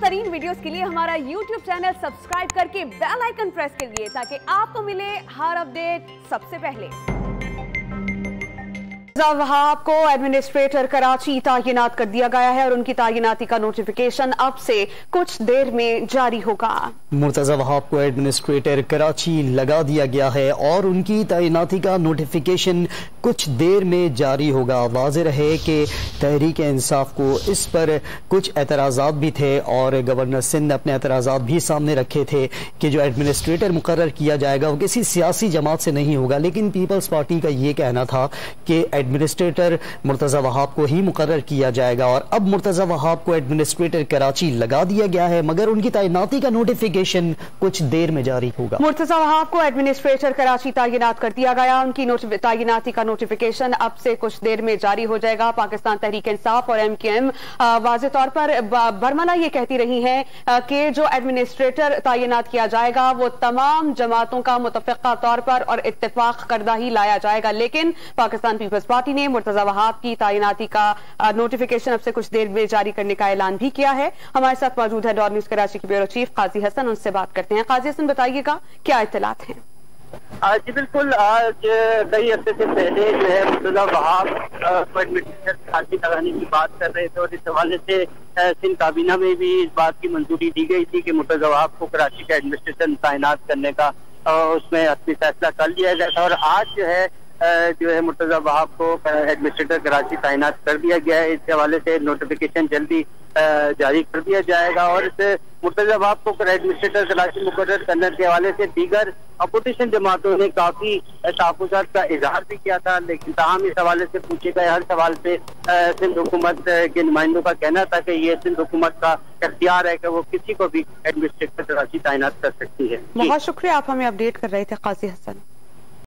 तरीन वीडियोस के लिए हमारा YouTube चैनल सब्सक्राइब करके बेल आइकन प्रेस करिए ताकि आपको मिले हर अपडेट सबसे पहले। वहाब को एडमिनिस्ट्रेटर कराची तैनात कर दिया गया है और उनकी तैनाती का नोटिफिकेशन अब से कुछ देर में जारी होगा। मुर्तजा वहाब को एडमिनिस्ट्रेटर कराची लगा दिया गया है और उनकी तैनाती का नोटिफिकेशन कुछ देर में जारी होगा। वाज़ेह रहे कि तहरीक इंसाफ को इस पर कुछ एतराज़ात भी थे और गवर्नर सिंध ने अपने एतराज़ात भी सामने रखे थे कि जो एडमिनिस्ट्रेटर मुकर्रर किया जाएगा वो किसी सियासी जमात से नहीं होगा, लेकिन पीपल्स पार्टी का ये कहना था कि एडमिनिस्ट्रेटर मुर्तजा वहाब को ही मुकर्रर किया जाएगा और अब मुर्तजा वहाब को एडमिनिस्ट्रेटर कराची लगा दिया गया है, मगर उनकी तैनाती का नोटिफिकेशन कुछ देर में जारी होगा। मुर्तजा वहाब को एडमिनिस्ट्रेटर कराची तैनात कर दिया गया, उनकी तैनाती का नोटिफिकेशन अब से कुछ देर में जारी हो जाएगा। पाकिस्तान तहरीक इंसाफ और MKM वाज़ेह तौर पर बरमला ये कहती रही है कि जो एडमिनिस्ट्रेटर तैनात किया जाएगा वो तमाम जमातों का मुतफ़िक़ा तौर पर और इत्तेफाक करदा ही लाया जाएगा, लेकिन पाकिस्तान पीपल्स पार्टी ने मुर्तजा वहाब की तैनाती का नोटिफिकेशन अब से कुछ देर में जारी करने का ऐलान भी किया है। हमारे साथ मौजूद है डॉन न्यूज़ कराची के ब्यूरो चीफ काजी हसन, उनसे बात करते हैं। काजी हसन, बताइएगा क्या इत्तलात हैं? जी बिल्कुल, आज कई हफ्ते से पहले जो है मुर्तजा वहाब को एडमिनिस्ट्रेटर कराची लगाने की बात कर रहे थे और इस हवाले से सिंध काबीना में भी इस बात की मंजूरी दी गई थी कि मुर्तजा वहाब को कराची का एडमिनिस्ट्रेशन तैनात करने का उसमें अपनी फैसला कर लिया गया था और आज जो है मुर्तजा वहाब को एडमिनिस्ट्रेटर कराची तैनात कर दिया गया है। इस हवाले से नोटिफिकेशन जल्दी जारी कर दिया जाएगा और इस मुर्तजा वहाब को एडमिनिस्ट्रेटर कराची मुकर्रर करने के हवाले से दीगर अपोजिशन जमातों ने काफी तहफ़्फ़ुज़ात का इजहार भी किया था, लेकिन ताहम इस हवाले से पूछे गए हर सवाल पे सिंध हुकूमत के नुमाइंदों का कहना था कि ये सिंध हुकूमत का इख्तियार है कि वो किसी को भी एडमिनिस्ट्रेटर कराची तैनात कर सकती है। बहुत शुक्रिया, आप हमें अपडेट कर रहे थे काजी हसन।